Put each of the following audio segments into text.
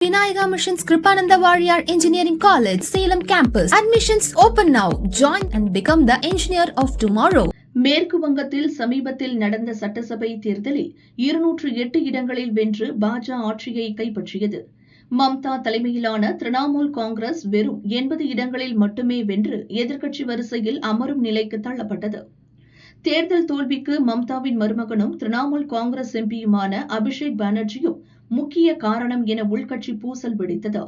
Vinayaka Missions Kripananda Warrior Engineering College, Salem Campus. Admissions open now. Join and become the engineer of tomorrow. மேற்கு வங்கத்தில் சமீபத்தில் நடந்த சட்டசபை தேர்தலில் 208 இடங்களில் வென்று பாஜக ஆட்சியை கைப்பற்றியது. மம்தா தலைமையிலான திரிணாமுல் காங்கிரஸ் வெறும் 80 இடங்களில் மட்டுமே வென்று எதிர்க்கட்சி வரிசையில் அமரும் நிலைக்கு தள்ளப்பட்டது. தேர்தல் தோல்விக்கு மம்தாவின் மருமகனும் திரிணாமுல் காங்கிரஸ் எம்பியுமான அபிஷேக் பானர்ஜியும் முக்கிய காரணம் என உள்கட்சி பூசல் வெடித்தது.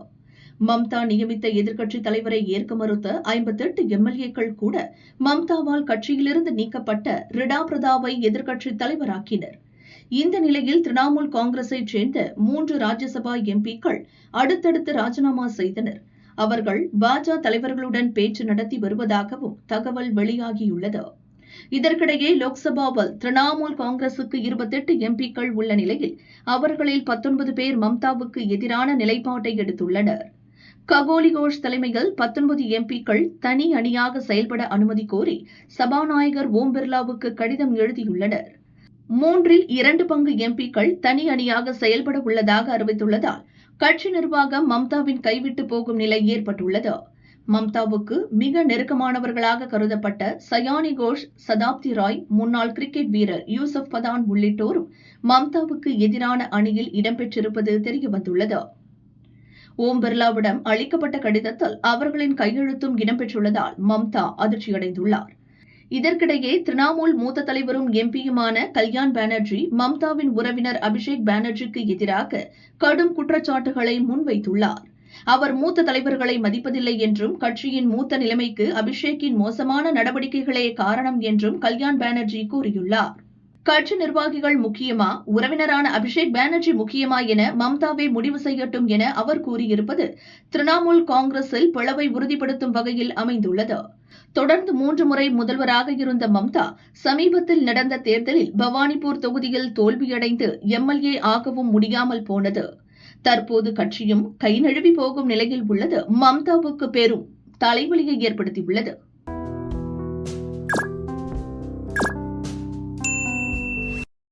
மம்தா நியமித்த எதிர்க்கட்சி தலைவரை ஏற்க மறுத்த 58 எம்எல்ஏக்கள் கூட மம்தாவால் கட்சியிலிருந்து நீக்கப்பட்ட ரிடா பிரதாவை எதிர்க்கட்சி தலைவராக்கினர். இந்த நிலையில் திரிணாமுல் காங்கிரஸைச் சேர்ந்த 3 ராஜ்யசபா எம்பிக்கள் அடுத்தடுத்து ராஜினாமா செய்தனர். அவர்கள் பாஜக தலைவர்களுடன் பேச்சு நடத்தி வருவதாகவும் தகவல் வெளியாகியுள்ளது. இதற்கிடையே லோக்சபாவில் திரிணாமுல் காங்கிரசுக்கு 28 எம்பிக்கள் உள்ள நிலையில் அவர்களில் 19 பேர் மம்தாவுக்கு எதிரான நிலைப்பாட்டை எடுத்துள்ளனர். ககோலி கோஷ் தலைமையில் 19 எம்பிக்கள் தனி அணியாக செயல்பட அனுமதி கோரி சபாநாயகர் ஓம் பிர்லாவுக்கு கடிதம் எழுதியுள்ளனர். 2 பங்கு எம்பிக்கள் தனி அணியாக செயல்பட உள்ளதாக அறிவித்துள்ளதால் கட்சி நிர்வாகம் மம்தாவின் கைவிட்டு போகும் நிலை ஏற்பட்டுள்ளது. மம்தாவுக்கு மிக நெருக்கமானவர்களாக கருதப்பட்ட சயானி கோஷ், சதாப்தி ராய், முன்னாள் கிரிக்கெட் வீரர் யூசுப் பதான் உள்ளிட்டோரும் மம்தாவுக்கு எதிரான அணியில் இடம்பெற்றிருப்பது தெரியவந்துள்ளது. ஓம் பிர்லாவிடம் அளிக்கப்பட்ட கடிதத்தில் அவர்களின் கையெழுத்தும் இடம்பெற்றுள்ளதால் மம்தா அதிர்ச்சியடைந்துள்ளார். இதற்கிடையே திரிணாமுல் மூத்த தலைவரும் எம்பியுமான கல்யாண் பானர்ஜி மம்தாவின் உறவினர் அபிஷேக் பானர்ஜிக்கு எதிராக கடும் குற்றச்சாட்டுகளை முன்வைத்துள்ளார். அவர் மூத்த தலைவர்களை மதிப்பதில்லை என்றும் கட்சியின் மூத்த நிலைமைக்கு அபிஷேக்கின் மோசமான நடவடிக்கைகளே காரணம் என்றும் கல்யாண் பானர்ஜி கூறியுள்ளார். கட்சி நிர்வாகிகள் முக்கியமா, உறவினரான அபிஷேக் பானர்ஜி முக்கியமா என மம்தாவே முடிவு செய்யட்டும் என அவர் கூறியிருப்பது திரிணாமுல் காங்கிரஸில் பிளவை உறுதிப்படுத்தும் வகையில் அமைந்துள்ளது. தொடர்ந்து 3 முறை முதல்வராக இருந்த மம்தா சமீபத்தில் நடந்த தேர்தலில் பவானிபூர் தொகுதியில் தோல்வியடைந்து எம்எல்ஏ ஆகவும் முடியாமல் போனது. தற்போது கட்சியும் கை நழுவி போகும் நிலையில் உள்ளது மம்தாவுக்கு பெரும் தலைவலியை ஏற்படுத்தியுள்ளது.